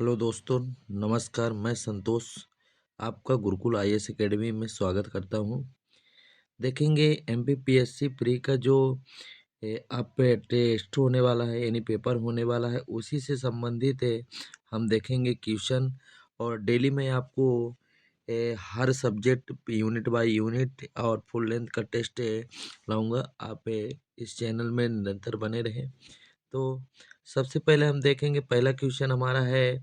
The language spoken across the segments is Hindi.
हेलो दोस्तों, नमस्कार। मैं संतोष आपका गुरुकुल आईएएस एकेडमी में स्वागत करता हूं। देखेंगे एमपीपीएससी प्री का जो आप पे टेस्ट होने वाला है यानी पेपर होने वाला है, उसी से संबंधित हम देखेंगे क्वेश्चन। और डेली मैं आपको हर सब्जेक्ट यूनिट बाय यूनिट और फुल लेंथ का टेस्ट लाऊंगा। आप इस चैनल में निरंतर बने रहें। तो सबसे पहले हम देखेंगे, पहला क्वेश्चन हमारा है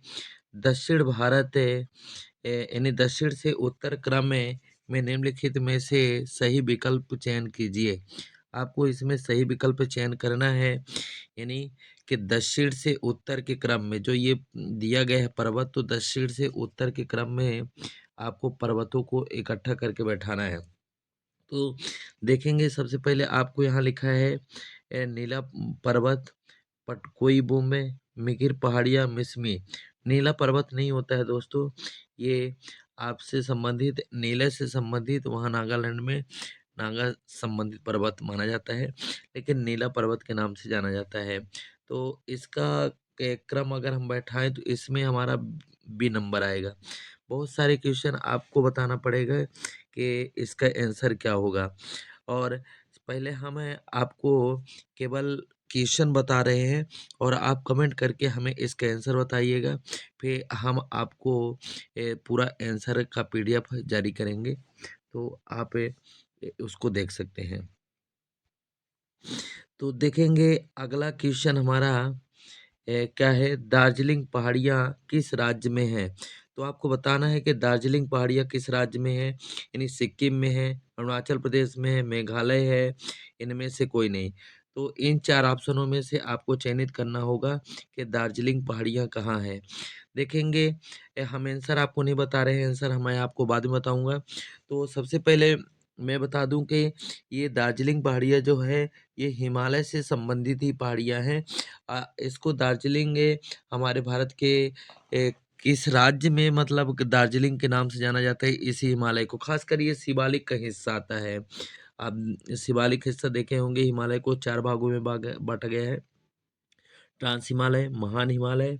दक्षिण भारत यानी दक्षिण से उत्तर क्रम में निम्नलिखित में से सही विकल्प चयन कीजिए। आपको इसमें सही विकल्प चयन करना है, यानी कि दक्षिण से उत्तर के क्रम में जो ये दिया गया है पर्वत, तो दक्षिण से उत्तर के क्रम में आपको पर्वतों को इकट्ठा करके बैठाना है। तो देखेंगे सबसे पहले आपको यहाँ लिखा है नीला पर्वत, पटकोई में मिगिर पहाड़िया मिसमी। नीला पर्वत नहीं होता है दोस्तों, ये आपसे संबंधित नीले से संबंधित वहाँ नागालैंड में नागा संबंधित पर्वत माना जाता है, लेकिन नीला पर्वत के नाम से जाना जाता है। तो इसका क्रम अगर हम बैठाएं तो इसमें हमारा बी नंबर आएगा। बहुत सारे क्वेश्चन आपको बताना पड़ेगा कि इसका आंसर क्या होगा। और पहले हम आपको केवल क्वेश्चन बता रहे हैं और आप कमेंट करके हमें इसका आंसर बताइएगा। फिर हम आपको पूरा आंसर का पीडीएफ जारी करेंगे, तो आप उसको देख सकते हैं। तो देखेंगे अगला क्वेश्चन हमारा क्या है, दार्जिलिंग पहाड़ियाँ किस राज्य में है। तो आपको बताना है कि दार्जिलिंग पहाड़ियाँ किस राज्य में है, यानी सिक्किम में है, अरुणाचल प्रदेश में है, मेघालय है, इनमें से कोई नहीं। तो इन चार ऑप्शनों में से आपको चयनित करना होगा कि दार्जिलिंग पहाड़ियाँ कहाँ है। देखेंगे हम आंसर आपको नहीं बता रहे हैं, आंसर मैं आपको बाद में बताऊंगा। तो सबसे पहले मैं बता दूं कि ये दार्जिलिंग पहाड़ियाँ जो है ये हिमालय से संबंधित ही पहाड़ियाँ हैं। इसको दार्जिलिंग हमारे भारत के किस राज्य में मतलब दार्जिलिंग के नाम से जाना जाता है, इसी हिमालय को, खासकर ये शिवालिक का हिस्सा आता है। आप शिवालिक हिस्सा देखे होंगे, हिमालय को चार भागों में बांटा गया है, ट्रांस हिमालय, महान हिमालय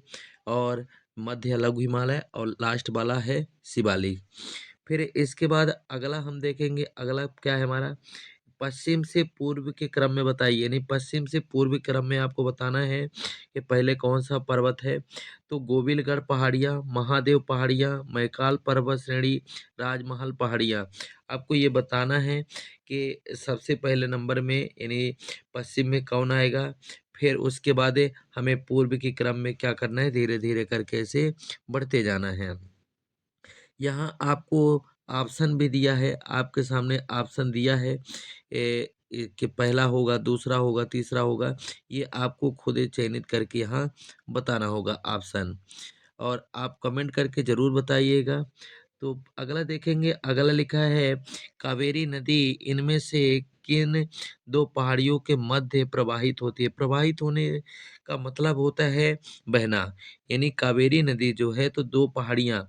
और मध्य लघु हिमालय, और लास्ट वाला है शिवालिक। फिर इसके बाद अगला हम देखेंगे, अगला क्या है हमारा, पश्चिम से पूर्व के क्रम में बताइए, यानी पश्चिम से पूर्व क्रम में आपको बताना है कि पहले कौन सा पर्वत है। तो गोविलगढ़ पहाड़ियाँ, महादेव पहाड़ियाँ, मैकाल पर्वत श्रेणी, राजमहल पहाड़ियाँ। आपको ये बताना है कि सबसे पहले नंबर में यानी पश्चिम में कौन आएगा। फिर उसके बाद हमें पूर्व के क्रम में क्या करना है, धीरे धीरे करके ऐसे बढ़ते जाना है। यहाँ आपको ऑप्शन भी दिया है, आपके सामने ऑप्शन दिया है कि पहला होगा, दूसरा होगा, तीसरा होगा। ये आपको खुद ही चयनित करके यहाँ बताना होगा ऑप्शन, और आप कमेंट करके ज़रूर बताइएगा। तो अगला देखेंगे, अगला लिखा है कावेरी नदी इनमें से किन दो पहाड़ियों के मध्य प्रवाहित होती है। प्रवाहित होने का मतलब होता है बहना, यानी कावेरी नदी जो है तो दो पहाड़ियाँ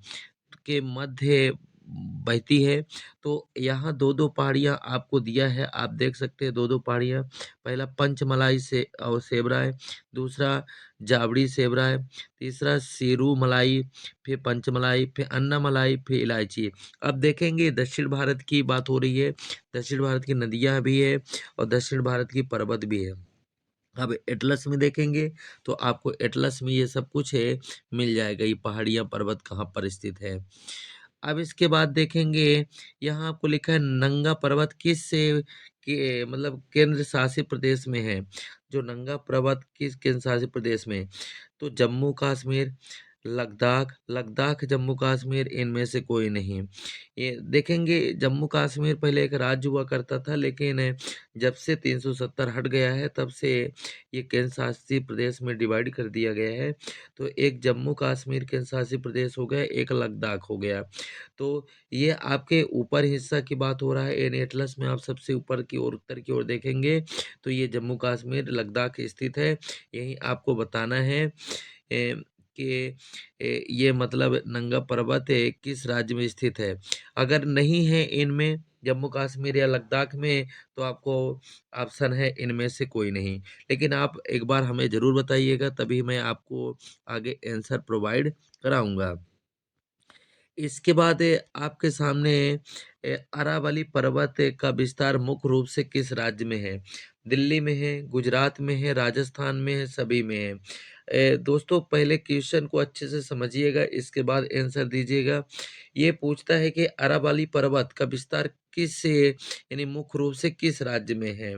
के मध्य बहती है। तो यहाँ दो दो पहाड़ियाँ आपको दिया है, आप देख सकते हैं दो दो पहाड़ियाँ। पहला पंचमलाई से और सेबरा है, दूसरा जावड़ी सेबरा है, तीसरा सीरू मलाई, फिर पंचमलाई, फिर अन्नामलाई, फिर इलायची। अब देखेंगे दक्षिण भारत की बात हो रही है, दक्षिण भारत की नदियाँ भी है और दक्षिण भारत की पर्वत भी है। अब एटलस में देखेंगे तो आपको एटलस में ये सब कुछ है, मिल जाएगा, ये पहाड़ियाँ पर्वत कहाँ पर स्थित है। अब इसके बाद देखेंगे, यहाँ आपको लिखा है नंगा पर्वत किस से के मतलब केंद्र शासित प्रदेश में है। जो नंगा पर्वत किस केंद्र शासित प्रदेश में है? तो जम्मू कश्मीर, लद्दाख, लद्दाख जम्मू कश्मीर, इनमें से कोई नहीं। ये देखेंगे जम्मू कश्मीर पहले एक राज्य हुआ करता था, लेकिन जब से 370 हट गया है तब से ये केंद्र शासित प्रदेश में डिवाइड कर दिया गया है। तो एक जम्मू कश्मीर केंद्र शासित प्रदेश हो गया, एक लद्दाख हो गया। तो ये आपके ऊपर हिस्सा की बात हो रहा है, इन एटलस में आप सबसे ऊपर की ओर उत्तर की ओर देखेंगे तो ये जम्मू कश्मीर लद्दाख स्थित है। यही आपको बताना है कि ये मतलब नंगा पर्वत किस राज्य में स्थित है। अगर नहीं है इनमें जम्मू कश्मीर या लद्दाख में, तो आपको ऑप्शन है इनमें से कोई नहीं। लेकिन आप एक बार हमें ज़रूर बताइएगा, तभी मैं आपको आगे आंसर प्रोवाइड कराऊँगा। इसके बाद आपके सामने अरावली पर्वत का विस्तार मुख्य रूप से किस राज्य में है? दिल्ली में है, गुजरात में है, राजस्थान में है, सभी में है। दोस्तों पहले क्वेश्चन को अच्छे से समझिएगा, इसके बाद आंसर दीजिएगा। ये पूछता है कि अरावली पर्वत का विस्तार किस यानी मुख्य रूप से किस राज्य में है?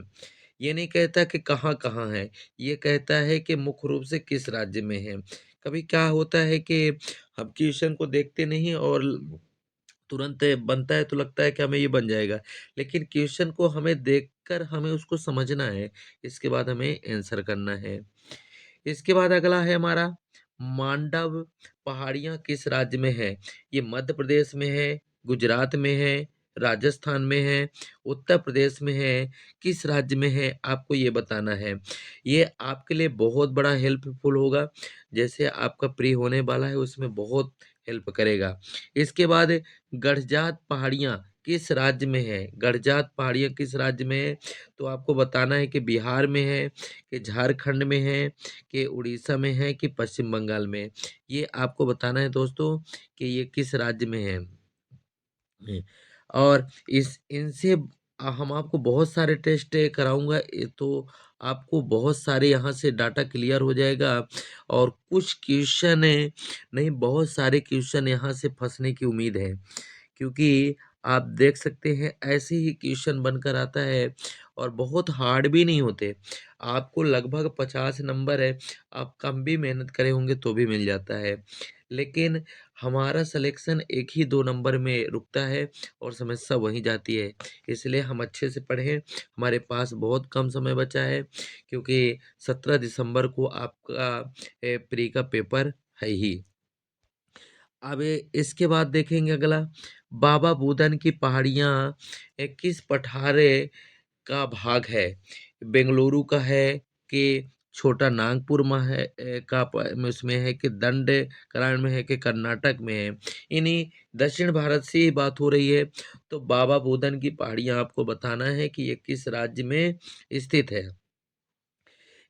ये नहीं कहता कि कहाँ-कहाँ है, ये कहता है कि मुख्य रूप से किस राज्य में है। कभी क्या होता है कि हम क्वेश्चन को देखते नहीं और तुरंत बनता है तो लगता है कि हमें ये बन जाएगा। लेकिन क्वेश्चन को हमें देखकर हमें उसको समझना है, इसके बाद हमें आंसर करना है। इसके बाद अगला है हमारा मांडव पहाड़ियाँ किस राज्य में है? ये मध्य प्रदेश में है, गुजरात में है, राजस्थान में है, उत्तर प्रदेश में है, किस राज्य में है आपको ये बताना है। ये आपके लिए बहुत बड़ा हेल्पफुल होगा, जैसे आपका प्री होने वाला है उसमें बहुत हेल्प करेगा। इसके बाद गढ़जात पहाड़ियाँ किस राज्य में है? गढ़जात पहाड़ियाँ किस राज्य में है? तो आपको बताना है कि बिहार में है, कि झारखंड में है, कि उड़ीसा में है, कि पश्चिम बंगाल में है। ये आपको बताना है दोस्तों कि ये किस राज्य में है। और इस इनसे हम आपको बहुत सारे टेस्ट कराऊँगा, तो आपको बहुत सारे यहाँ से डाटा क्लियर हो जाएगा और कुछ क्वेश्चन नहीं, बहुत सारे क्वेश्चन यहाँ से फँसने की उम्मीद है। क्योंकि आप देख सकते हैं ऐसे ही क्वेश्चन बनकर आता है और बहुत हार्ड भी नहीं होते। आपको लगभग 50 नंबर है, आप कम भी मेहनत करे होंगे तो भी मिल जाता है। लेकिन हमारा सिलेक्शन 1 ही 2 नंबर में रुकता है और समस्या वहीं जाती है। इसलिए हम अच्छे से पढ़ें, हमारे पास बहुत कम समय बचा है क्योंकि 17 दिसंबर को आपका प्री का पेपर है ही। अब इसके बाद देखेंगे अगला, बाबा बुदन की पहाड़ियाँ किस पठारे का भाग है? बेंगलुरु का है कि छोटा नागपुर में है का में उसमें है कि दंडकारण्य में है कि कर्नाटक में है? इन्हीं दक्षिण भारत से ही बात हो रही है, तो बाबा बुदन की पहाड़ियाँ आपको बताना है कि ये किस राज्य में स्थित है।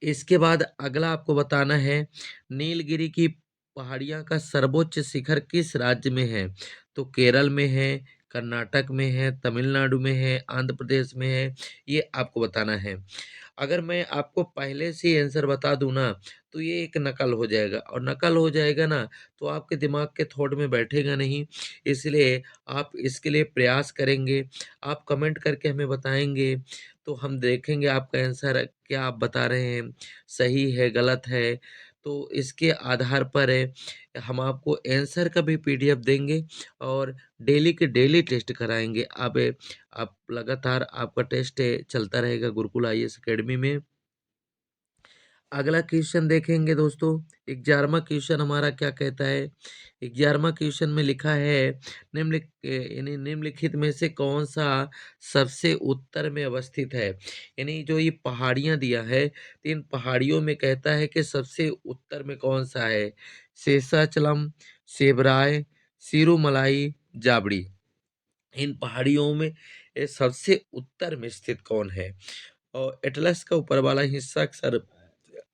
इसके बाद अगला आपको बताना है नीलगिरी की पहाड़ियाँ का सर्वोच्च शिखर किस राज्य में है? तो केरल में है, कर्नाटक में है, तमिलनाडु में है, आंध्र प्रदेश में है, ये आपको बताना है। अगर मैं आपको पहले से ही आंसर बता दूँ ना, तो ये एक नकल हो जाएगा और नकल हो जाएगा ना, तो आपके दिमाग के थॉट में बैठेगा नहीं। इसलिए आप इसके लिए प्रयास करेंगे, आप कमेंट करके हमें बताएँगे, तो हम देखेंगे आपका आंसर क्या आप बता रहे हैं, सही है, गलत है। तो इसके आधार पर हम आपको आंसर का भी पीडीएफ देंगे और डेली के डेली टेस्ट कराएँगे। अब आप लगातार आपका टेस्ट चलता रहेगा गुरुकुल आईएएस अकेडमी में। अगला क्वेश्चन देखेंगे दोस्तों, 11वां क्वेश्चन हमारा क्या कहता है? 11वां क्वेश्चन में लिखा है यानी निम्नलिखित में से कौन-सा सबसे उत्तर में अवस्थित है? यानी जो ये पहाड़ियाँ दिया है, तो इन पहाड़ियों में कहता है कि सबसे उत्तर में कौन-सा है? शेषाचलम, सेबराय, सिरूमलाई, जाबड़ी। इन पहाड़ियों में सबसे उत्तर में स्थित कौन है? और एटलस का ऊपर वाला हिस्सा अक्सर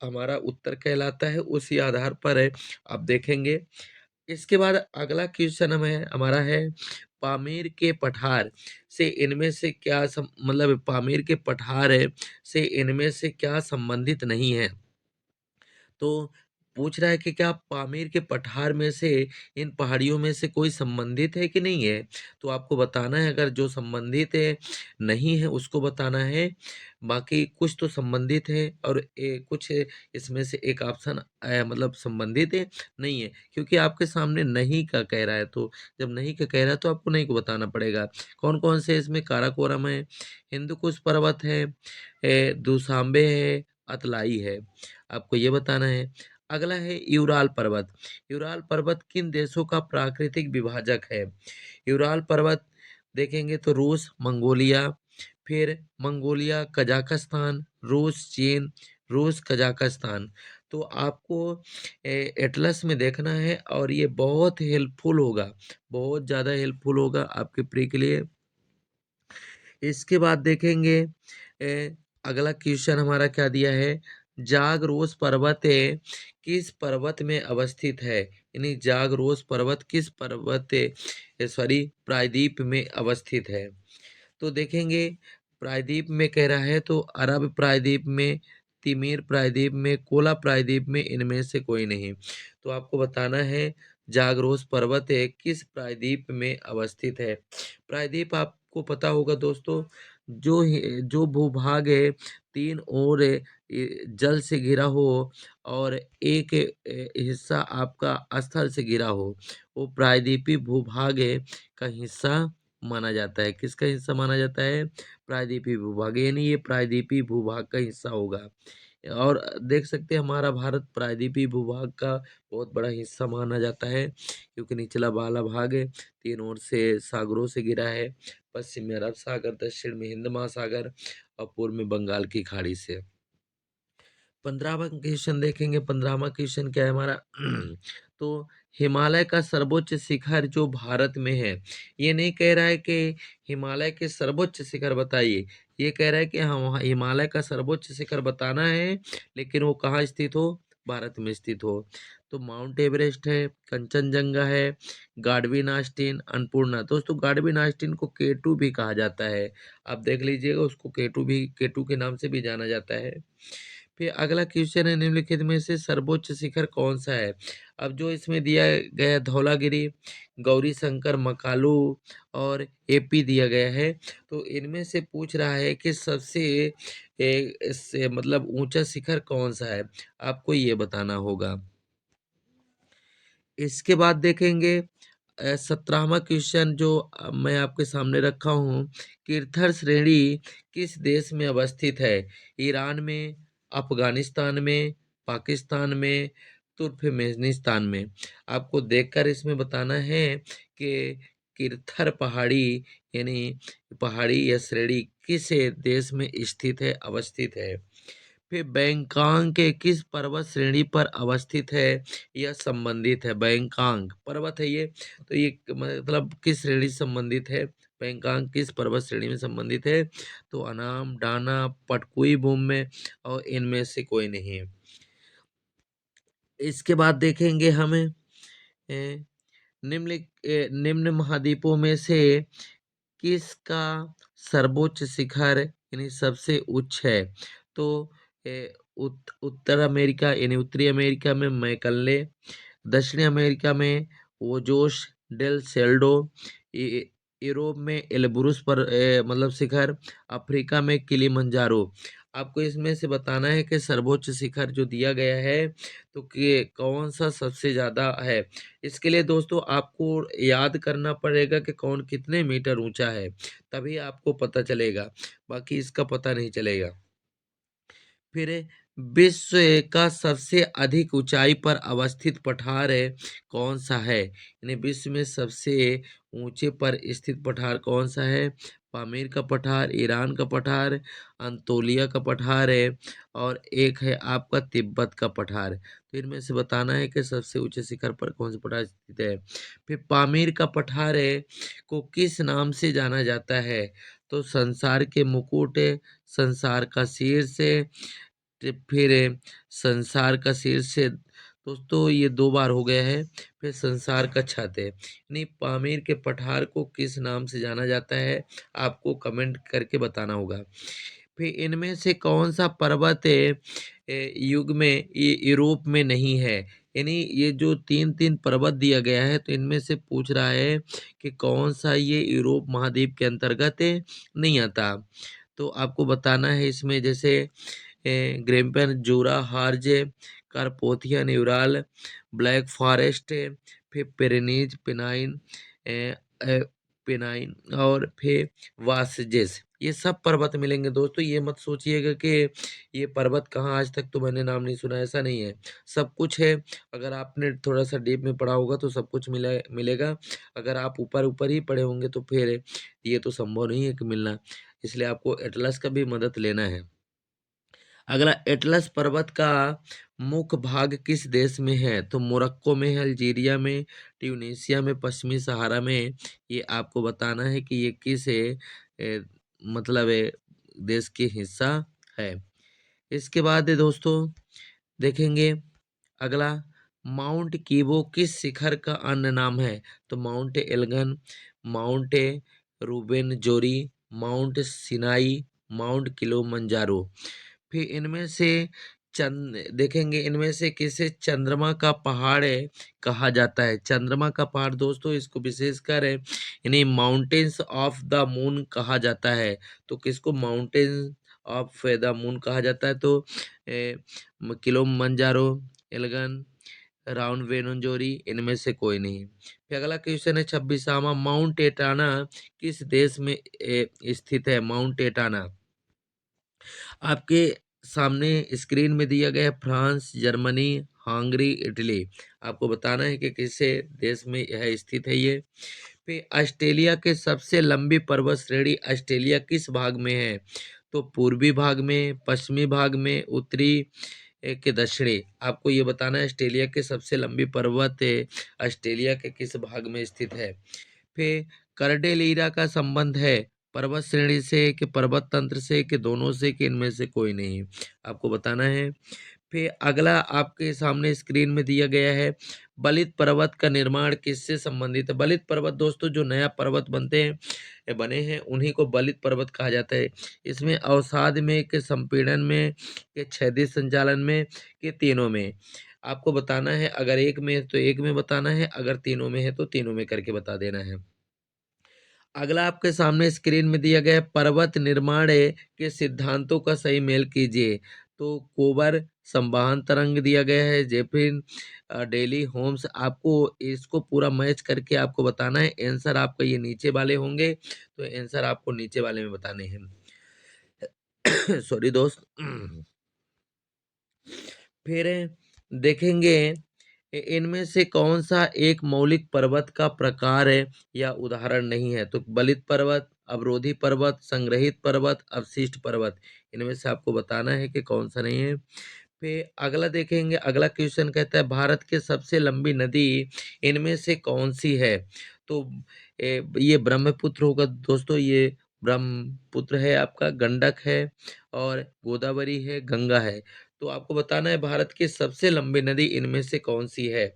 हमारा उत्तर कहलाता है, उसी आधार पर आप देखेंगे। इसके बाद अगला क्वेश्चन हमारा है पामीर के पठार से इनमें से क्या मतलब पामीर के पठार से इनमें से क्या संबंधित नहीं है? तो पूछ रहा है कि क्या पामीर के पठार में से इन पहाड़ियों में से कोई संबंधित है कि नहीं है? तो आपको बताना है, अगर जो संबंधित है नहीं है उसको बताना है, बाकी कुछ तो संबंधित है और कुछ इसमें से एक ऑप्शन मतलब संबंधित है, नहीं है। क्योंकि आपके सामने नहीं का कह रहा है, तो जब नहीं का कह रहा है तो आपको नहीं को बताना पड़ेगा। कौन-कौन से इसमें काराकोरम है, हिंदुकुश पर्वत है, दूसांबे है, अतलाई है। आपको ये बताना है। अगला है यूराल पर्वत। यूराल पर्वत किन देशों का प्राकृतिक विभाजक है? यूराल पर्वत देखेंगे तो रूस, मंगोलिया, फिर मंगोलिया, कजाकिस्तान, रूस, चीन, रूस, कजाकिस्तान। तो आपको एटलस में देखना है और ये बहुत हेल्पफुल होगा, बहुत ज़्यादा हेल्पफुल होगा आपके प्री के लिए। इसके बाद देखेंगे अगला क्वेश्चन हमारा क्या दिया है, जागरोस पर्वत किस पर्वत में अवस्थित है, यानी जागरोस पर्वत किस पर्वत सॉरी प्रायद्वीप में अवस्थित है। तो देखेंगे प्रायद्वीप में कह रहा है तो अरब प्रायद्वीप में, तिमीर प्रायद्वीप में, कोला प्रायद्वीप में, इनमें से कोई नहीं। तो आपको बताना है जागरोस पर्वत किस प्रायद्वीप में अवस्थित है। प्रायद्वीप आपको पता होगा दोस्तों, जो भूभाग है तीन ओर जल से घिरा हो और एक हिस्सा आपका स्थल से घिरा हो, वो प्रायद्वीपीय भूभाग का हिस्सा माना जाता है। किसका हिस्सा माना जाता है? प्रायद्वीपीय भूभाग, यानी ये प्रायद्वीपीय भूभाग का हिस्सा होगा। और देख सकते हैं हमारा भारत प्रायद्वीपीय भूभाग का बहुत बड़ा हिस्सा माना जाता है, क्योंकि निचला वाला भाग तीन ओर से सागरों से घिरा है, पश्चिम में अरब सागर, दक्षिण में हिंद महासागर और पूर्व में बंगाल की खाड़ी से। 15वां क्वेश्चन देखेंगे। 15वां क्वेश्चन क्या है हमारा तो हिमालय का सर्वोच्च शिखर जो भारत में है, ये नहीं कह रहा है कि हिमालय के सर्वोच्च शिखर बताइए, ये कह रहा है कि हम हिमालय का सर्वोच्च शिखर बताना है, लेकिन वो कहाँ स्थित हो? भारत में स्थित हो। तो माउंट एवरेस्ट है, कंचनजंगा है, गाडविन आस्टीन, अन्नपूर्णा। दोस्तों गाडविन आस्टीन को केटू भी कहा जाता है, आप देख लीजिएगा, उसको केटू के नाम से भी जाना जाता है। फिर अगला क्वेश्चन है, निम्नलिखित में से सर्वोच्च शिखर कौन सा है? अब जो इसमें दिया गया धौलागिरी, गौरी शंकर, मकालू और एपी दिया गया है, तो इनमें से पूछ रहा है कि सबसे इससे मतलब ऊंचा शिखर कौन सा है, आपको ये बताना होगा। इसके बाद देखेंगे 17वां क्वेश्चन जो मैं आपके सामने रखा हूँ, किर्थर श्रेणी किस देश में अवस्थित है? ईरान में, अफगानिस्तान में, पाकिस्तान में, तुर्कमेनिस्तान में। आपको देखकर इसमें बताना है कि किर्थर पहाड़ी यानी पहाड़ी या श्रेणी किस देश में स्थित है, अवस्थित है। फिर बैंकाक के किस पर्वत श्रेणी पर अवस्थित है या संबंधित है? बैंकाक पर्वत है ये, तो ये मतलब किस श्रेणी से संबंधित है? बैंकाक किस पर्वत श्रेणी में संबंधित है? तो अनाम, डाना, पटकुई भूमि में और इनमें से कोई नहीं है। इसके बाद देखेंगे हमें निम्न महाद्वीपों में से किसका सर्वोच्च शिखर यानी सबसे उच्च है? तो उत्तर अमेरिका यानी उत्तरी अमेरिका में मैकनले, दक्षिणी अमेरिका में ओजोस डेल सेल्डो, यूरोप में एलब्रूस पर मतलब शिखर, अफ्रीका में किलिमंजारो। आपको इसमें से बताना है कि सर्वोच्च शिखर जो दिया गया है तो कि कौन सा सबसे ज्यादा है। इसके लिए दोस्तों आपको याद करना पड़ेगा कि कौन कितने मीटर ऊंचा है, तभी आपको पता चलेगा, बाकी इसका पता नहीं चलेगा। फिर विश्व का सबसे अधिक ऊंचाई पर अवस्थित पठार है कौन सा है? यानी विश्व में सबसे ऊंचे पर स्थित पठार कौन सा है? पामीर का पठार, ईरान का पठार, अंतोलिया का पठार है और एक है आपका तिब्बत का पठार। तो इनमें से बताना है कि सबसे ऊंचे शिखर पर कौन सा पठार स्थित है। फिर पामीर का पठार है को किस नाम से जाना जाता है? तो संसार के मुकुट, संसार का शीर्ष, फिर संसार का शीर्ष। दोस्तों ये दो बार हो गया है। फिर संसार का छत है, यानी पामीर के पठार को किस नाम से जाना जाता है, आपको कमेंट करके बताना होगा। फिर इनमें से कौन सा पर्वत युग में ये यूरोप में नहीं है? यानी ये जो तीन तीन पर्वत दिया गया है, तो इनमें से पूछ रहा है कि कौन सा ये यूरोप महाद्वीप के अंतर्गत नहीं आता। तो आपको बताना है इसमें जैसे ग्रेम्पन, जूरा, हार्ज, कारपोथियन, यूराल, ब्लैक फॉरेस्ट, फिर पेरेनीज, पेनाइन, पेनाइन और फिर वासजेस, ये सब पर्वत मिलेंगे। दोस्तों ये मत सोचिएगा कि ये पर्वत कहाँ, आज तक तो मैंने नाम नहीं सुना, ऐसा नहीं है, सब कुछ है। अगर आपने थोड़ा सा डीप में पढ़ा होगा तो सब कुछ मिलेगा। अगर आप ऊपर ऊपर ही पढ़े होंगे तो फिर ये तो संभव नहीं है कि मिलना, इसलिए आपको एटलस का भी मदद लेना है। अगला, एटलस पर्वत का मुख्य भाग किस देश में है? तो मोरक्को में है, अल्जीरिया में, ट्यूनीशिया में, पश्चिमी सहारा में। ये आपको बताना है कि ये किस मतलब देश की हिस्सा है। इसके बाद दोस्तों देखेंगे अगला, माउंट कीबो किस शिखर का अन्य नाम है? तो माउंट एल्गन, माउंट रूबेन जोरी, माउंट सिनाई, माउंट किलिमंजारो। फिर इनमें से देखेंगे इनमें से किसे चंद्रमा का पहाड़ कहा जाता है? चंद्रमा का पहाड़ दोस्तों इसको विशेषकर इन्हें माउंटेन्स ऑफ द मून कहा जाता है। तो किसको माउंटेन ऑफ द मून कहा जाता है? तो किलिमंजारो, एल्गन, राउंड वेनोंजोरी, इनमें से कोई नहीं। फिर अगला क्वेश्चन है 26वां, माउंट एटाना किस देश में स्थित है? माउंट एटाना आपके सामने स्क्रीन में दिया गया है, फ्रांस, जर्मनी, हंगरी, इटली। आपको बताना है कि किसे देश में यह स्थित है ये। फिर ऑस्ट्रेलिया के सबसे लंबी पर्वत श्रेणी ऑस्ट्रेलिया किस भाग में है? तो पूर्वी भाग में, पश्चिमी भाग में, उत्तरी के दक्षिणी। आपको ये बताना है ऑस्ट्रेलिया के सबसे लंबी पर्वत ऑस्ट्रेलिया के किस भाग में स्थित है। फिर कर्डेलीरा का संबंध है पर्वत श्रेणी से कि पर्वत तंत्र से कि दोनों से कि इनमें से कोई नहीं, आपको बताना है। फिर अगला आपके सामने स्क्रीन में दिया गया है, बलित पर्वत का निर्माण किससे संबंधित है? बलित पर्वत दोस्तों जो नया पर्वत बनते हैं बने हैं उन्हीं को बलित पर्वत कहा जाता है। इसमें अवसाद में के संपीड़न में के क्षैतिज संचालन में के तीनों में आपको बताना है। अगर एक में है तो एक में बताना है, अगर तीनों में है तो तीनों में करके बता देना है। अगला आपके सामने स्क्रीन में दिया गया है, पर्वत निर्माण के सिद्धांतों का सही मेल कीजिए। तो कोबर संवहन तरंग दिया गया है, जेफिन डेली होम्स। आपको इसको पूरा मैच करके आपको बताना है। आंसर आपका ये नीचे वाले होंगे, तो आंसर आपको नीचे वाले में बताने हैं। सॉरी दोस्त। फिर देखेंगे इनमें से कौन सा एक मौलिक पर्वत का प्रकार है या उदाहरण नहीं है? तो बलित पर्वत, अवरोधी पर्वत, संग्रहित पर्वत, अवशिष्ट पर्वत। इनमें से आपको बताना है कि कौन सा नहीं है। फिर अगला देखेंगे, अगला क्वेश्चन कहता है भारत की सबसे लंबी नदी इनमें से कौन सी है? तो ये ब्रह्मपुत्र होगा दोस्तों, ये ब्रह्मपुत्र है, आपका गंडक है, और गोदावरी है, गंगा है। तो आपको बताना है भारत की सबसे लंबी नदी इनमें से कौन सी है?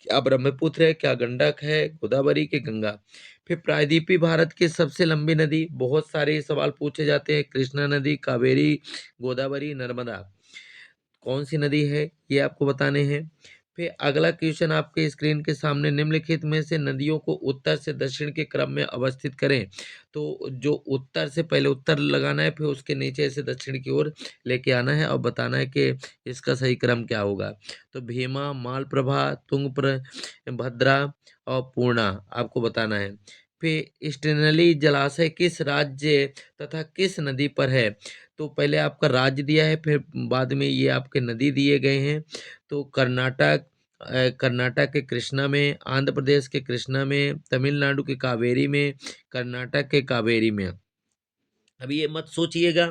क्या ब्रह्मपुत्र है, क्या गंडक है, गोदावरी के गंगा? फिर प्रायद्वीपीय भारत की सबसे लंबी नदी, बहुत सारे सवाल पूछे जाते हैं, कृष्णा नदी, कावेरी, गोदावरी, नर्मदा। कौन सी नदी है ये आपको बताने हैं। फिर अगला क्वेश्चन आपके स्क्रीन के सामने, निम्नलिखित में से नदियों को उत्तर से दक्षिण के क्रम में अवस्थित करें। तो जो उत्तर से पहले उत्तर लगाना है, फिर उसके नीचे से दक्षिण की ओर लेके आना है और बताना है कि इसका सही क्रम क्या होगा। तो भीमा, मालप्रभा, भद्रा और पूर्णा आपको बताना है। फिर स्टेनली जलाशय किस राज्य तथा किस नदी पर है? तो पहले आपका राज्य दिया है, फिर बाद में ये आपके नदी दिए गए हैं। तो कर्नाटक, कर्नाटक के कृष्णा में, आंध्र प्रदेश के कृष्णा में, तमिलनाडु के कावेरी में, कर्नाटक के कावेरी में। अभी ये मत सोचिएगा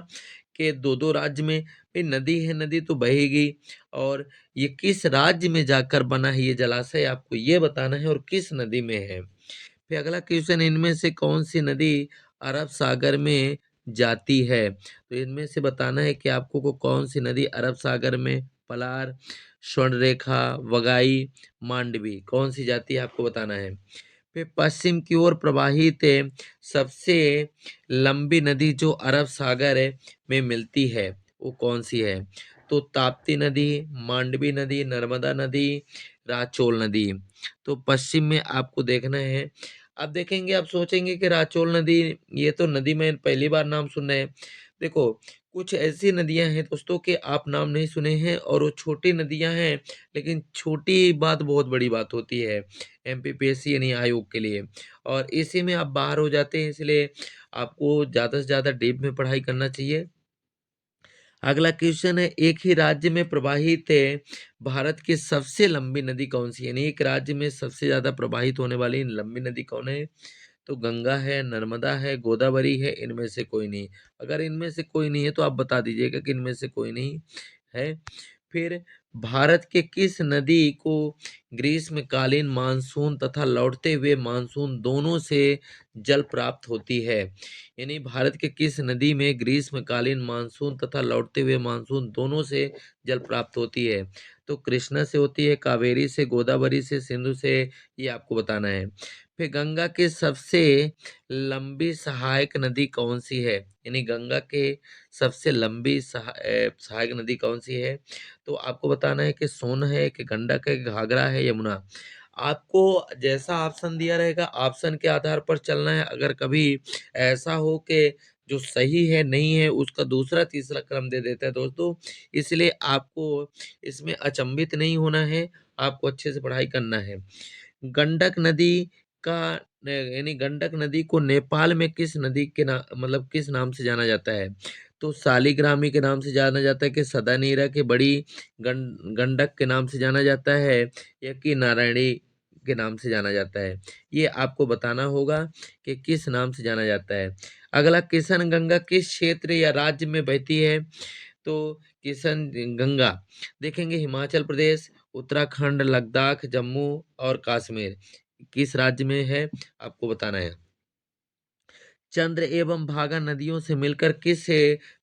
कि दो दो राज्य में, भाई नदी है, नदी तो बहेगी, और ये किस राज्य में जाकर बना है ये जलाशय, आपको ये बताना है, और किस नदी में है। फिर अगला क्वेश्चन, इनमें से कौन सी नदी अरब सागर में जाती है? तो इनमें से बताना है कि आपको को कौन सी नदी अरब सागर में, पलार, स्वर्णरेखा, वगाई, मांडवी, कौन सी जाती है आपको बताना है। फिर पश्चिम की ओर प्रवाहित सबसे लंबी नदी जो अरब सागर में मिलती है वो कौन सी है? तो ताप्ती नदी, मांडवी नदी, नर्मदा नदी, राचोल नदी। तो पश्चिम में आपको देखना है। अब देखेंगे, आप सोचेंगे कि राचोल नदी, ये तो नदी में पहली बार नाम सुन रहे हैं। देखो कुछ ऐसी नदियां हैं दोस्तों के आप नाम नहीं सुने हैं, और वो छोटी नदियां हैं, लेकिन छोटी बात बहुत बड़ी बात होती है एमपीपीएससी यानी आयोग के लिए, और इसी में आप बाहर हो जाते हैं, इसलिए आपको ज़्यादा से ज़्यादा डीप में पढ़ाई करना चाहिए। अगला क्वेश्चन है, एक ही राज्य में प्रवाहित है भारत की सबसे लंबी नदी कौन सी है? यानी एक राज्य में सबसे ज्यादा प्रवाहित होने वाली लंबी नदी कौन है? तो गंगा है, नर्मदा है, गोदावरी है, इनमें से कोई नहीं। अगर इनमें से कोई नहीं है तो आप बता दीजिएगा कि इनमें से कोई नहीं है। फिर भारत के किस नदी को ग्रीष्मकालीन मानसून तथा लौटते हुए मानसून दोनों से जल प्राप्त होती है? यानी भारत के किस नदी में ग्रीष्मकालीन मानसून तथा लौटते हुए मानसून दोनों से जल प्राप्त होती है? तो कृष्णा से होती है, कावेरी से, गोदावरी से, सिंधु से, ये आपको बताना है। फिर गंगा की सबसे लंबी सहायक नदी कौन सी है? यानी गंगा के सबसे लंबी सहायक नदी कौन सी है? तो आपको बताना है कि सोन है, कि गंडक है, कि घाघरा है, यमुना। आपको जैसा ऑप्शन दिया रहेगा, ऑप्शन के आधार पर चलना है। अगर कभी ऐसा हो कि जो सही है नहीं है, उसका दूसरा तीसरा क्रम दे देता है दोस्तों, इसलिए आपको इसमें अचंभित नहीं होना है, आपको अच्छे से पढ़ाई करना है। गंडक नदी का यानी गंडक नदी को नेपाल में किस नदी के मतलब किस नाम से जाना जाता है? तो शालिग्रामी के नाम से जाना जाता है, कि सदानीरा के बड़ी गंडक के नाम से जाना जाता है, या कि नारायणी के नाम से जाना जाता है? ये आपको बताना होगा कि किस नाम से जाना जाता है। अगला, किशन गंगा किस क्षेत्र या राज्य में बहती है? तो किशन गंगा देखेंगे हिमाचल प्रदेश, उत्तराखंड, लद्दाख, जम्मू और कश्मीर। किस राज्य में है आपको बताना है। चंद्र एवं भागा नदियों से मिलकर किस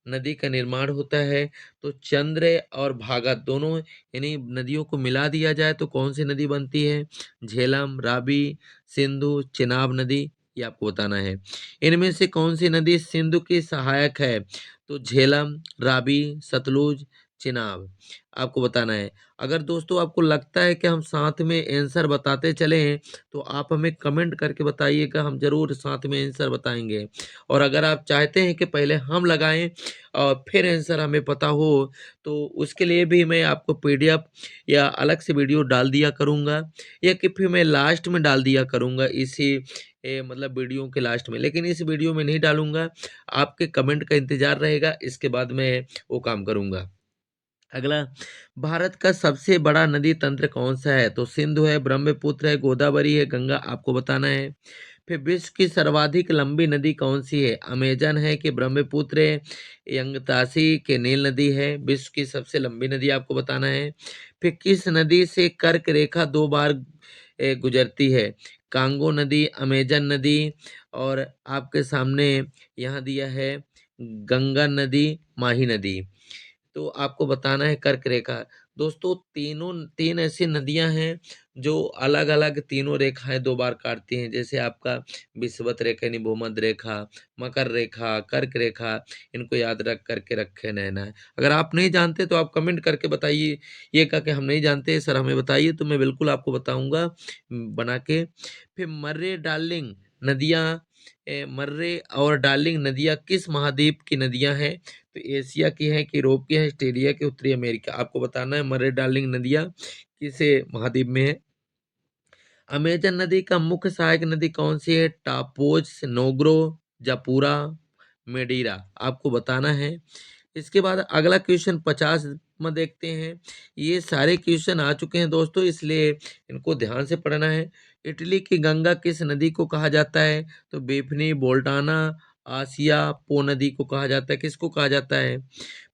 नदी का निर्माण होता है? तो चंद्र और भागा दोनों यानी नदियों को मिला दिया जाए तो कौन सी नदी बनती है? झेलम, रावी, सिंधु, चिनाब नदी, ये आपको बताना है। इनमें से कौन सी नदी सिंधु की सहायक है? तो झेलम, रावी, सतलुज, चिनाब, आपको बताना है। अगर दोस्तों आपको लगता है कि हम साथ में आंसर बताते चलें, तो आप हमें कमेंट करके बताइएगा, हम ज़रूर साथ में आंसर बताएँगे। और अगर आप चाहते हैं कि पहले हम लगाएँ और फिर आंसर हमें पता हो, तो उसके लिए भी मैं आपको पीडीएफ या अलग से वीडियो डाल दिया करूँगा, या कि फिर मैं लास्ट में डाल दिया करूँगा इसी मतलब वीडियो के लास्ट में। लेकिन इस वीडियो में नहीं डालूँगा, आपके कमेंट का इंतज़ार रहेगा, इसके बाद मैं वो काम करूँगा। अगला, भारत का सबसे बड़ा नदी तंत्र कौन सा है? तो सिंधु है, ब्रह्मपुत्र है, गोदावरी है, गंगा, आपको बताना है। फिर विश्व की सर्वाधिक लंबी नदी कौन सी है? अमेजन है, कि ब्रह्मपुत्र है, यंगतासी, के नील नदी है? विश्व की सबसे लंबी नदी आपको बताना है। फिर किस नदी से कर्क रेखा दो बार गुजरती है? कांगो नदी, अमेजन नदी, और आपके सामने यहाँ दिया है गंगा नदी, माही नदी। तो आपको बताना है कर्क रेखा। दोस्तों तीनों तीन ऐसी नदियां हैं जो अलग अलग तीनों रेखाएं दो बार काटती हैं, जैसे आपका विषुवत रेखा यानी भूमध्य रेखा, मकर रेखा, कर्क रेखा, इनको याद रख करके रखे रहना है। अगर आप नहीं जानते तो आप कमेंट करके बताइए, ये कहा कि हम नहीं जानते सर, हमें बताइए, तो मैं बिल्कुल आपको बताऊंगा बना के। फिर मर्रे डार्लिंग नदियां मर्रे और डार्लिंग नदियां किस महाद्वीप की नदियां हैं? तो एशिया की है, कि यूरोप की है, ऑस्ट्रेलिया की, उत्तरी अमेरिका, आपको बताना है मर्रे डार्लिंग नदियां किस महाद्वीप में है। अमेजन नदी का मुख्य सहायक नदी कौन सी है? टापोज, नोग्रो, जापुरा, मेडीरा, आपको बताना है। इसके बाद अगला क्वेश्चन 50 में देखते हैं। ये सारे क्वेश्चन आ चुके हैं दोस्तों, इसलिए इनको ध्यान से पढ़ना है। इटली की गंगा किस नदी को कहा जाता है? तो बेफनी, बोल्टाना, आसिया, पो नदी को कहा जाता है। किसको कहा जाता है?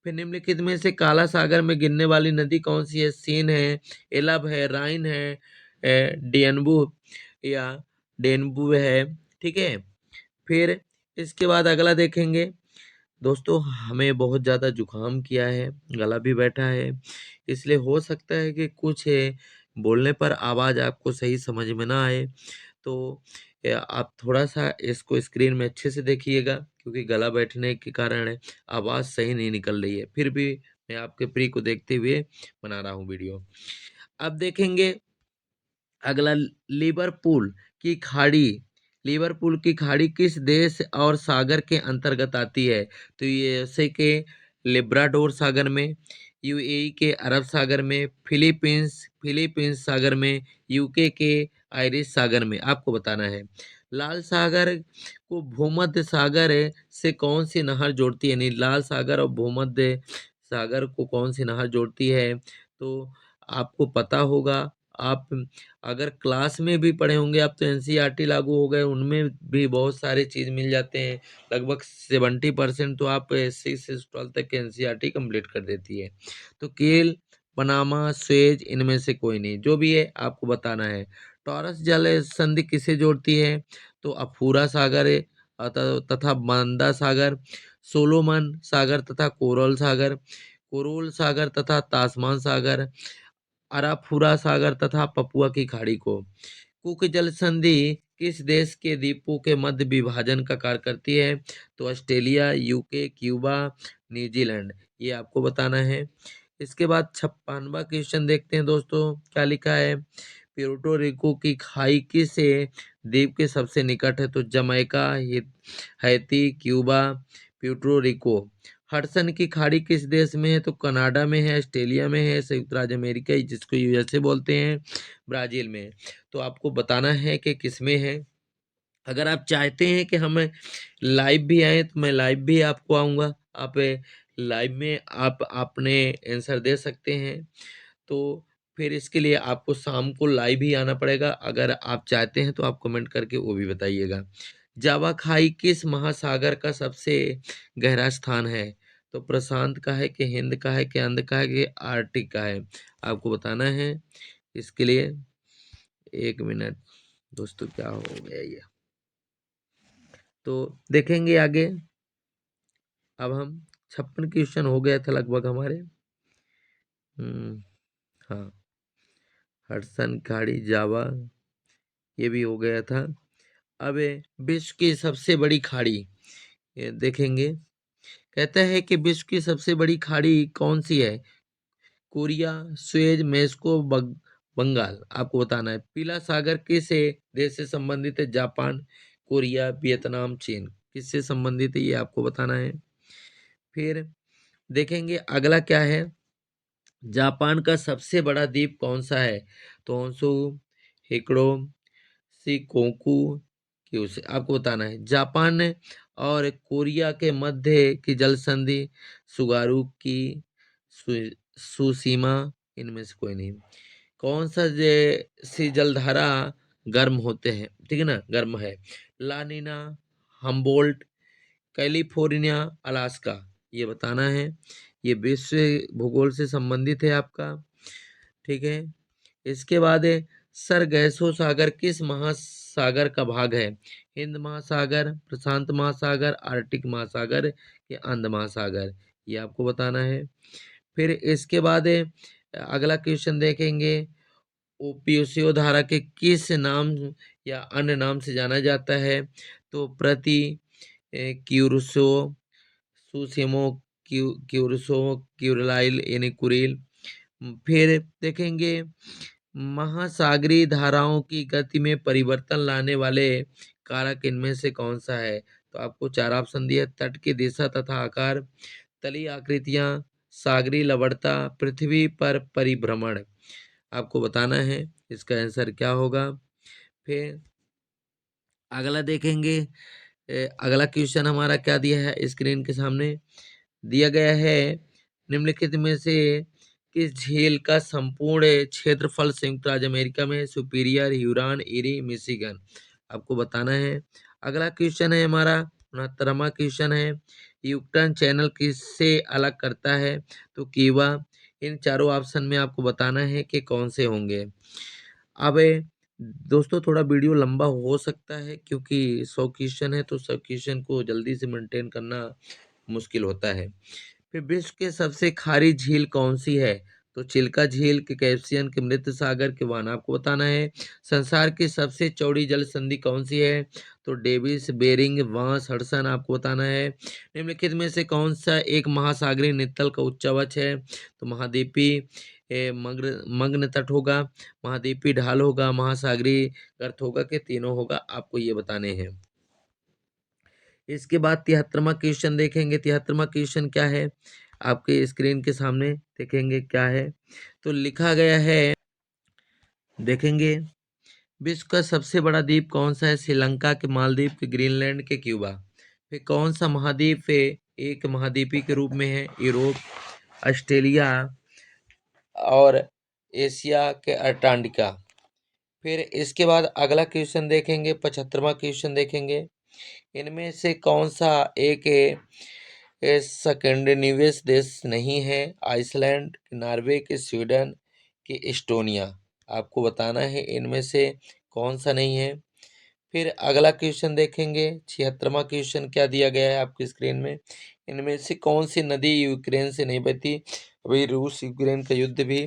फिर निम्नलिखित में से काला सागर में गिरने वाली नदी कौन सी है? सीन है, एलब है, राइन है, डेनबू या डेनबू है। ठीक है। फिर इसके बाद अगला देखेंगे। दोस्तों हमें बहुत ज़्यादा जुकाम किया है, गला भी बैठा है, इसलिए हो सकता है कि कुछ बोलने पर आवाज़ आपको सही समझ में ना आए। तो आप थोड़ा-सा इसको स्क्रीन में अच्छे से देखिएगा, क्योंकि गला बैठने के कारण आवाज़ सही नहीं निकल रही है। फिर भी मैं आपके प्री को देखते हुए बना रहा हूँ वीडियो। अब देखेंगे अगला, लिवरपूल की खाड़ी लिवरपूल की खाड़ी किस देश और सागर के अंतर्गत आती है? तो ये जैसे कि लिब्राडोर सागर में, यूएई के अरब सागर में, फिलीपींस सागर में, यूके के आयरिश सागर में, आपको बताना है। लाल सागर को भूमध्य सागर से कौन सी नहर जोड़ती है? यानी लाल सागर और भूमध्य सागर को कौन सी नहर जोड़ती है? तो आपको पता होगा। आप अगर क्लास में भी पढ़े होंगे आप, तो एनसीईआरटी लागू हो गए, उनमें भी बहुत सारी चीज़ मिल जाते हैं। लगभग 70% तो आप 6 से 12 तक के एनसीईआरटी कंप्लीट कर देती है। तो केल पनामा, सुएज, इनमें से कोई नहीं। जो भी है आपको बताना है। टॉरस जल संधि किसे जोड़ती है? तो अफूरा सागर तथा बांदा सागर, सोलोमन सागर तथा कोरल सागर, कोरोल सागर तथा तासमान सागर, अराफुरा सागर तथा पपुआ की खाड़ी को। कुक जल संधि किस देश के द्वीपों के मध्य विभाजन का कार्य करती है? तो ऑस्ट्रेलिया, यूके, क्यूबा, न्यूजीलैंड। ये आपको बताना है। इसके बाद 56वां क्वेश्चन देखते हैं दोस्तों, क्या लिखा है। प्यूर्टो रिको की खाई किस द्वीप के सबसे निकट है? तो Jamaica, Haiti, Cuba, Puerto Rico. Hudson की खाड़ी किस देश में है? तो कनाडा में है, ऑस्ट्रेलिया में है, संयुक्त राज्य अमेरिका जिसको यूएसए बोलते हैं, ब्राजील में। तो आपको बताना है कि किसमें है। अगर आप चाहते हैं कि हम लाइव भी आए तो मैं लाइव भी आपको आऊँगा। आप लाइव में आप अपने आंसर दे सकते हैं। तो फिर इसके लिए आपको शाम को लाइव ही आना पड़ेगा। अगर आप चाहते हैं तो आप कमेंट करके वो भी बताइएगा। जावा खाई किस महासागर का सबसे गहरा स्थान है? तो प्रशांत का है कि हिंद का है कि अंध का है कि आर्टिक का है? आपको बताना है। इसके लिए 1 मिनट दोस्तों, क्या हो गया ये? तो देखेंगे आगे। अब हम 56 क्वेश्चन हो गया था लगभग हमारे। हाँ, हडसन खाड़ी, जावा, ये भी हो गया था। अब विश्व की सबसे बड़ी खाड़ी ये देखेंगे। कहता है कि विश्व की सबसे बड़ी खाड़ी कौन सी है? Korea, Suez, Mexico, Bengal. आपको बताना है। पीला सागर किस देश से संबंधित है? जापान, कोरिया, वियतनाम, चीन। किससे संबंधित है ये आपको बताना है। फिर देखेंगे अगला क्या है। जापान का सबसे बड़ा द्वीप कौन सा है? तो होन्शु, हिकड़ो, शिकोकू, क्यूशू। आपको बताना है। जापान और कोरिया के मध्य की जल संधि सुगारू की, सुसीमा, इनमें से कोई नहीं। कौन सा सी जलधारा गर्म होते हैं? ठीक है ना, गर्म है। लानीना, हम्बोल्ट, कैलिफोर्निया, अलास्का। ये बताना है। ये विश्व भूगोल से संबंधित है आपका। ठीक है। इसके बाद सरगैसो सागर किस महासागर का भाग है? हिंद महासागर, प्रशांत महासागर, आर्कटिक महासागर या अंध महासागर? ये आपको बताना है। फिर इसके बाद अगला क्वेश्चन देखेंगे। ओपियोसियो धारा के किस नाम या अन्य नाम से जाना जाता है? तो प्रति क्यूरसो, सुसेमो, क्यूरसो, क्यूरलाइल यानी कुरिल। फिर देखेंगे महासागरीय धाराओं की गति में परिवर्तन लाने वाले कारक इनमें से कौन सा है? तो आपको 4 ऑप्शन दिए। तट की दिशा तथा आकार, तलीय आकृतियां, सागरीय लवणता, पृथ्वी पर परिभ्रमण। आपको बताना है इसका आंसर क्या होगा। फिर अगला देखेंगे। अगला क्वेश्चन हमारा क्या दिया है स्क्रीन के सामने दिया गया है। निम्नलिखित में से किस झील का संपूर्ण क्षेत्रफल संयुक्त राज्य अमेरिका में है? Superior, Huron, eri, Michigan. आपको बताना है। अगला क्वेश्चन है हमारा 69वां क्वेश्चन है। यूक्टन चैनल किससे अलग करता है? तो कीवा। इन चारों ऑप्शन में आपको बताना है कि कौन से होंगे। अब दोस्तों थोड़ा वीडियो लंबा हो सकता है क्योंकि 100 क्वेश्चन है, तो 100 क्वेश्चन को जल्दी से मेंटेन करना मुश्किल होता है। फिर विश्व के सबसे खारी झील कौन सी है? तो चिल्का झील, के कैस्पियन, के मृत सागर, के वाना। आपको बताना है। संसार की सबसे चौड़ी जल संधि कौन सी है? तो डेविस, बेरिंग, वांस, हडसन। आपको बताना है। निम्नलिखित में से कौन सा एक महासागरीय नितल का उच्चवच है? तो महाद्वीपी मग्न तट होगा, महाद्वीपी ढाल होगा, महासागरीय गर्त होगा, कि तीनों होगा? आपको ये बताने हैं। इसके बाद 73वां क्वेश्चन देखेंगे। 73वां क्वेश्चन क्या है आपके स्क्रीन के सामने देखेंगे क्या है। तो लिखा गया है, देखेंगे। विश्व का सबसे बड़ा द्वीप कौन सा है? श्रीलंका, के मालदीव, के ग्रीनलैंड, के क्यूबा। फिर कौन सा महाद्वीप एक महाद्वीपी के रूप में है? यूरोप, ऑस्ट्रेलिया और एशिया के अंटार्कटिका। फिर इसके बाद अगला क्वेश्चन देखेंगे। 75वां क्वेश्चन देखेंगे। इनमें से कौन सा एक स्कैंडिनेवियन देश नहीं है, आइसलैंड, नॉर्वे के, स्वीडन के, एस्टोनिया। आपको बताना है इनमें से कौन सा नहीं है। फिर अगला क्वेश्चन देखेंगे, 76वां क्वेश्चन क्या दिया गया है आपकी स्क्रीन में। इनमें से कौन सी नदी यूक्रेन से नहीं बहती। अभी रूस यूक्रेन का युद्ध भी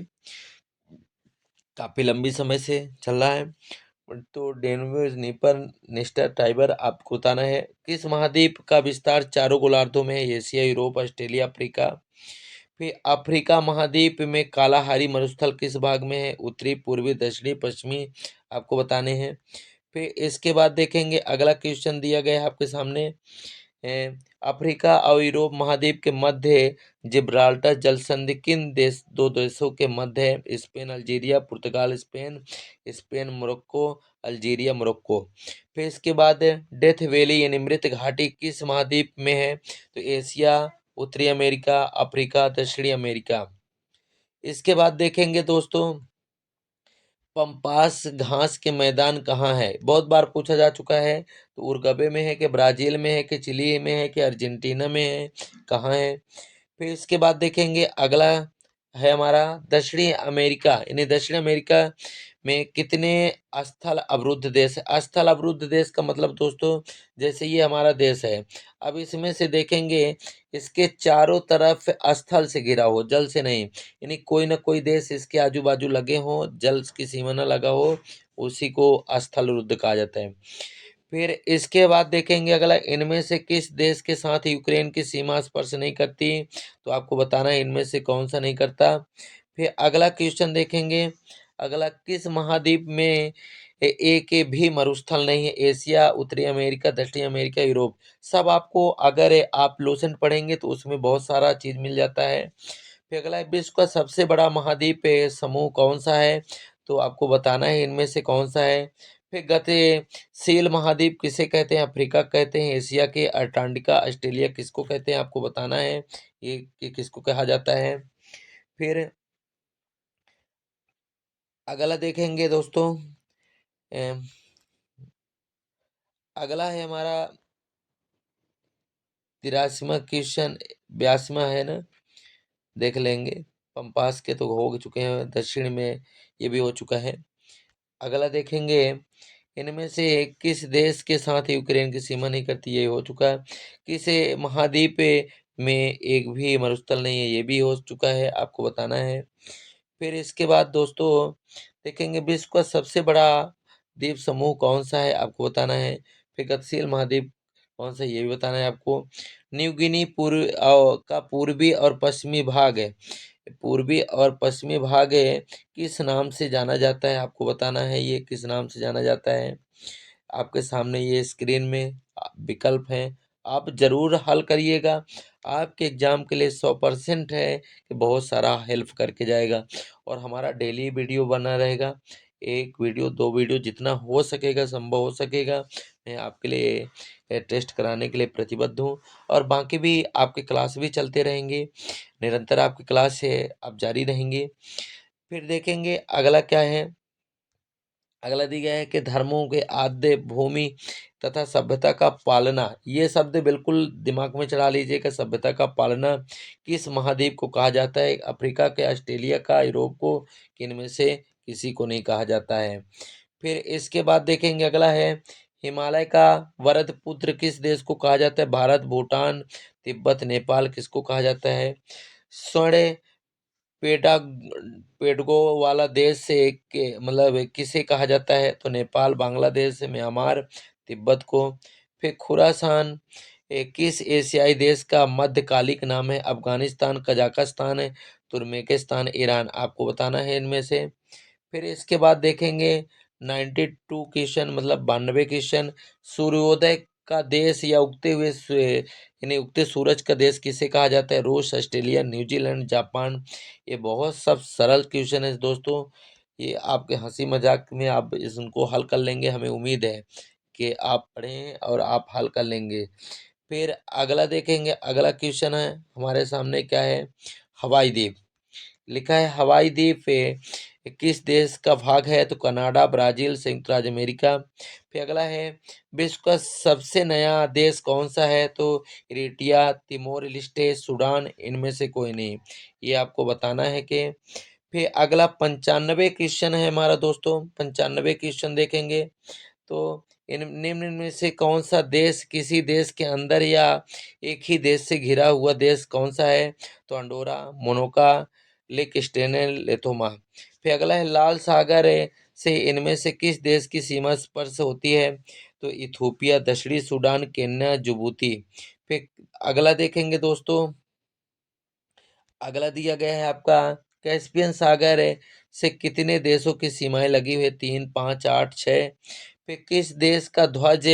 काफी लंबी समय से चल रहा है। तो डेनवर, नीपर, नेस्टर, टाइबर आपको बताना है। किस महाद्वीप का विस्तार चारों गोलार्धों में है। Asia, Europe, Australia, Africa. फिर अफ्रीका महाद्वीप में कालाहारी मरुस्थल किस भाग में है। उत्तरी, पूर्वी, दक्षिणी, पश्चिमी आपको बताने हैं। फिर इसके बाद देखेंगे अगला क्वेश्चन दिया गया है आपके सामने। अफ्रीका और यूरोप महाद्वीप के मध्य जिब्राल्टर जल संधि किन दो देशों के मध्य है। स्पेन, अल्जीरिया, पुर्तगाल, Spain. Spain, Morocco, Algeria, Morocco. फिर इसके बाद डेथ वैली यानी मृत घाटी किस महाद्वीप में है। तो एशिया, उत्तरी अमेरिका, अफ्रीका, दक्षिणी अमेरिका। इसके बाद देखेंगे दोस्तों, पंपास घास के मैदान कहाँ है। बहुत बार पूछा जा चुका है। तो उरुग्वे में है कि ब्राजील में है कि चिली में है कि अर्जेंटीना में है, कहाँ है। फिर इसके बाद देखेंगे अगला है हमारा दक्षिणी अमेरिका, यानी दक्षिण अमेरिका में कितने स्थल अवरुद्ध देश है। स्थल अवरुद्ध देश का मतलब दोस्तों, जैसे ये हमारा देश है, अब इसमें से देखेंगे इसके चारों तरफ स्थल से घिरा हो, जल से नहीं, यानी कोई ना कोई देश इसके आजू बाजू लगे हो, जल की सीमा न लगा हो, उसी को स्थल अवरुद्ध कहा जाता है। फिर इसके बाद देखेंगे अगला, इनमें से किस देश के साथ यूक्रेन की सीमा स्पर्श नहीं करती। तो आपको बताना है इनमें से कौन सा नहीं करता। फिर अगला क्वेश्चन देखेंगे, अगला किस महाद्वीप में एक भी मरुस्थल नहीं है। एशिया, उत्तरी अमेरिका, दक्षिणी अमेरिका, यूरोप। सब आपको अगर आप लोशन पढ़ेंगे तो उसमें बहुत सारा चीज मिल जाता है। फिर अगला है, विश्व का सबसे बड़ा महाद्वीप समूह कौन सा है। तो आपको बताना है इनमें से कौन सा है। फिर गतिशील महाद्वीप किसे कहते हैं। अफ्रीका कहते हैं, एशिया के, अंटार्कटिका, ऑस्ट्रेलिया किसको कहते हैं आपको बताना है, ये किसको कहा जाता है। फिर अगला देखेंगे दोस्तों, अम, अगला है हमारा 83वां क्वेश्चन, 82वां है ना, देख लेंगे। पंपास के तो हो चुके हैं, दक्षिण में ये भी हो चुका है। अगला देखेंगे, इनमें से किस देश के साथ यूक्रेन की सीमा नहीं करती, ये हो चुका है। किस महाद्वीप में एक भी मरुस्थल नहीं है, ये भी हो चुका है, आपको बताना है। फिर इसके बाद दोस्तों देखेंगे, विश्व का सबसे बड़ा द्वीप समूह कौन सा है, आपको बताना है। फिर गतिशील महाद्वीप कौन सा है, ये भी बताना है आपको। न्यू गिनी का पूर्वी और पश्चिमी भाग है, पूर्वी और पश्चिमी भाग है, किस नाम से जाना जाता है, आपको बताना है ये किस नाम से जाना जाता है। आपके सामने ये स्क्रीन में विकल्प हैं, आप जरूर हल करिएगा। आपके एग्जाम के लिए 100% है कि बहुत सारा हेल्प करके जाएगा। और हमारा डेली वीडियो बना रहेगा, एक वीडियो, दो वीडियो, जितना हो सकेगा, संभव हो सकेगा, मैं आपके लिए टेस्ट कराने के लिए प्रतिबद्ध हूँ। और बाकी भी आपके क्लास भी चलते रहेंगे, निरंतर आपकी क्लास है, आप जारी रहेंगे। फिर देखेंगे अगला क्या है। अगला दिया गया है कि धर्मों के आद्य भूमि तथा सभ्यता का पालना, ये शब्द बिल्कुल दिमाग में चढ़ा लीजिएगा। सभ्यता का पालना किस महाद्वीप को कहा जाता है। अफ्रीका के, ऑस्ट्रेलिया का, यूरोप को, किनमें से किसी को नहीं कहा जाता है। फिर इसके बाद देखेंगे अगला है, हिमालय का वरद पुत्र किस देश को कहा जाता है। भारत, भूटान, तिब्बत, नेपाल किसको कहा जाता है। स्वर्ण पेटा पेडगो वाला देश से के मतलब किसे कहा जाता है। तो नेपाल, बांग्लादेश, म्यांमार, तिब्बत को। फिर खुरासान किस एशियाई देश का मध्यकालिक नाम है। अफगानिस्तान, कजाकिस्तान है, तुर्कमेनिस्तान, ईरान, आपको बताना है इनमें से। फिर इसके बाद देखेंगे 92 क्वेश्चन, मतलब 92 क्वेश्चन, सूर्योदय का देश या यानी उगते सूरज का देश किसे कहा जाता है। रूस, ऑस्ट्रेलिया, न्यूजीलैंड, जापान। ये बहुत सब सरल क्वेश्चन है दोस्तों, ये आपके हंसी मजाक में आप इनको हल कर लेंगे, हमें उम्मीद है कि आप पढ़ें और आप हल कर लेंगे। फिर अगला देखेंगे, अगला क्वेश्चन है हमारे सामने क्या है, हवाई द्वीप लिखा है। हवाई द्वीप किस देश का भाग है? तो कनाडा, ब्राज़ील, संयुक्त राज्य अमेरिका। फिर अगला है, विश्व का सबसे नया देश कौन-सा है? तो इरिट्रिया, तिमोर-लेस्टे, सूडान, इनमें से कोई नहीं। ये आपको बताना है कि फिर अगला 95 क्वेश्चन है हमारा दोस्तों, 95 क्वेश्चन देखेंगे। तो इन निम्न में से कौन सा देश किसी देश के अंदर या एक ही देश से घिरा हुआ देश कौन सा है? तो अंडोरा, मोनाको, लिechtenstein, लिथुआनिया। फिर अगला है, लाल सागर से इनमें से किस देश की सीमा स्पर्श होती है? तो इथोपिया, दक्षिणी सूडान, केन्या, जिबूती। फिर अगला देखेंगे दोस्तों, अगला दिया गया है आपका, कैस्पियन सागर से कितने देशों की सीमाएं लगी हुई है? 3, 5, 8, 6। फिर किस देश का ध्वज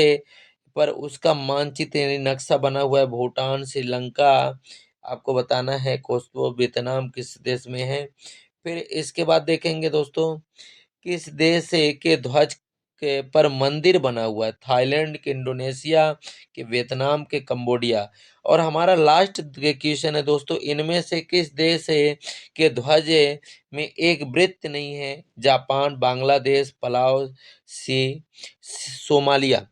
पर उसका मानचित्र यानी नक्शा बना हुआ है? भूटान, श्रीलंका। आपको बताना है कोसोवो, वियतनाम किस देश में है? फिर इसके बाद देखेंगे दोस्तों, किस देश के ध्वज के पर मंदिर बना हुआ है? थाईलैंड के, इंडोनेशिया के, वियतनाम के, कंबोडिया। और हमारा लास्ट क्वेश्चन है दोस्तों, इनमें से किस देश के ध्वज में एक वृत्त नहीं है? जापान, बांग्लादेश, पलाव, सी सोमालिया।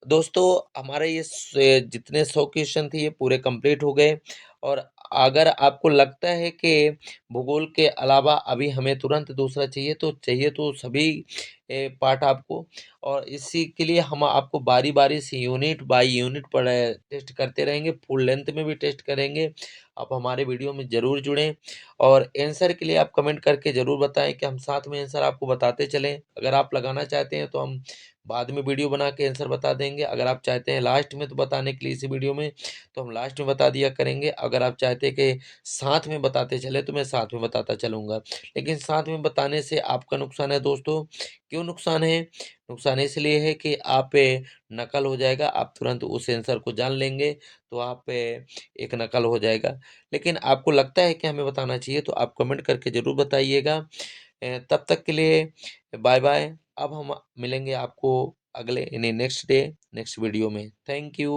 दोस्तों हमारे ये जितने 100 क्वेश्चन थे ये पूरे कंप्लीट हो गए। और अगर आपको लगता है कि भूगोल के अलावा अभी हमें तुरंत दूसरा चाहिए तो सभी पार्ट आपको, और इसी के लिए हम आपको बारी बारी से यूनिट बाय यूनिट पर टेस्ट करते रहेंगे, फुल लेंथ में भी टेस्ट करेंगे। आप हमारे वीडियो में ज़रूर जुड़ें, और आंसर के लिए आप कमेंट करके ज़रूर बताएं कि हम साथ में आंसर आपको बताते चलें। अगर आप लगाना चाहते हैं तो हम बाद में वीडियो बना के आंसर बता देंगे। अगर आप चाहते हैं लास्ट में तो बताने के लिए इसी वीडियो में, तो हम लास्ट में बता दिया करेंगे। अगर आप चाहते हैं कि साथ में बताते चले तो मैं साथ में बताता चलूँगा। लेकिन साथ में बताने से आपका नुकसान है दोस्तों। क्यों नुकसान है? नुकसान इसलिए है कि आप नकल हो जाएगा, आप तुरंत उस आंसर को जान लेंगे, तो आप एक नकल हो जाएगा। लेकिन आपको लगता है कि हमें बताना चाहिए तो आप कमेंट करके ज़रूर बताइएगा। तब तक के लिए बाय बाय। अब हम मिलेंगे आपको अगले यानी नेक्स्ट डे नेक्स्ट वीडियो में। Thank you.